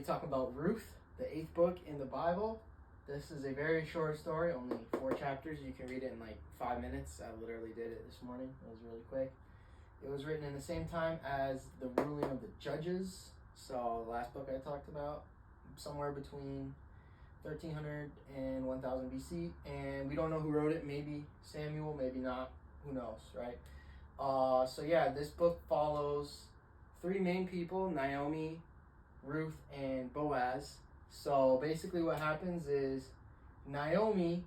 be talking about Ruth, the 8th book in the Bible. This is a very short story, only 4 chapters. You can read it in like 5 minutes. I literally did it this morning. It was really quick. It was written in the same time as the ruling of the judges. So the last book I talked about, somewhere between 1300 and 1000 BC. And we don't know who wrote it. Maybe Samuel, maybe not. Who knows, right? So yeah, this book follows 3 main people, Naomi, Ruth, and Boaz. So basically what happens is Naomi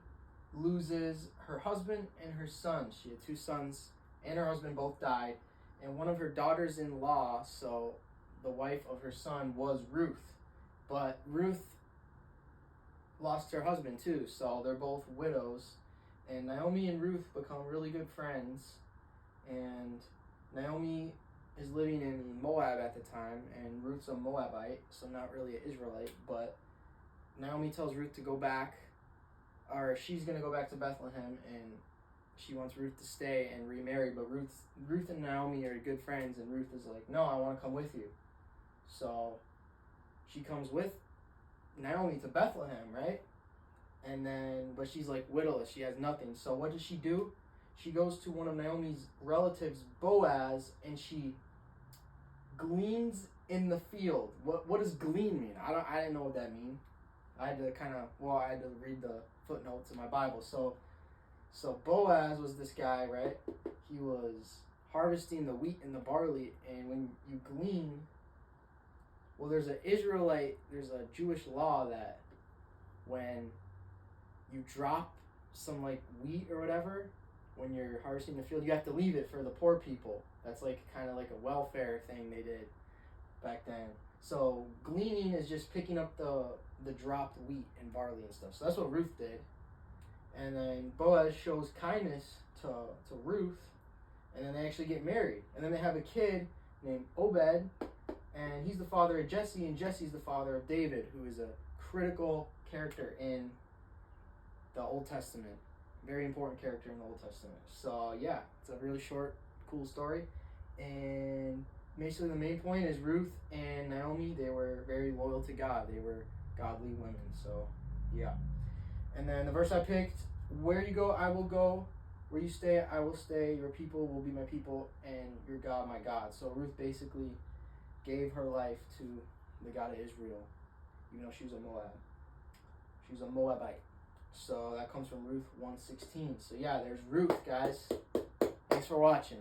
loses her husband and her son. She had 2 sons, and her husband both died. And one of her daughters-in-law, so the wife of her son, was Ruth. But Ruth lost her husband too, so they're both widows. And Naomi and Ruth become really good friends. And Naomi is living in Moab at the time, and Ruth's a Moabite, so not really an Israelite. But Naomi tells Ruth to go back, or she's going to go back to Bethlehem, and she wants Ruth to stay and remarry. But Ruth and Naomi are good friends, and Ruth is like, no, I want to come with you. So she comes with Naomi to Bethlehem, right? And then, but she's like widowless. She has nothing. So what does she do? She goes to one of Naomi's relatives, Boaz, and she gleans in the field. What does glean mean? I didn't know what that mean. I had to read the footnotes in my Bible. So Boaz was this guy, right? He was harvesting the wheat and the barley, and when you glean, well, there's a Jewish law that when you drop some like wheat or whatever, when you're harvesting the field, you have to leave it for the poor people. That's like kind of like a welfare thing they did back then. So gleaning is just picking up the dropped wheat and barley and stuff. So that's what Ruth did. And then Boaz shows kindness to Ruth, and then they actually get married. And then they have a kid named Obed, and he's the father of Jesse, and Jesse's the father of David, who is a critical character in the Old Testament. Very important character in the Old Testament. So yeah, it's a really short, cool story. And basically the main point is Ruth and Naomi, they were very loyal to God. They were godly women. So yeah. And then the verse I picked, where you go, I will go. Where you stay, I will stay. Your people will be my people, and your God, my God. So Ruth basically gave her life to the God of Israel, even though she was a Moab. She was a Moabite. So that comes from Ruth 1:16. So yeah, there's Ruth, guys. Thanks for watching.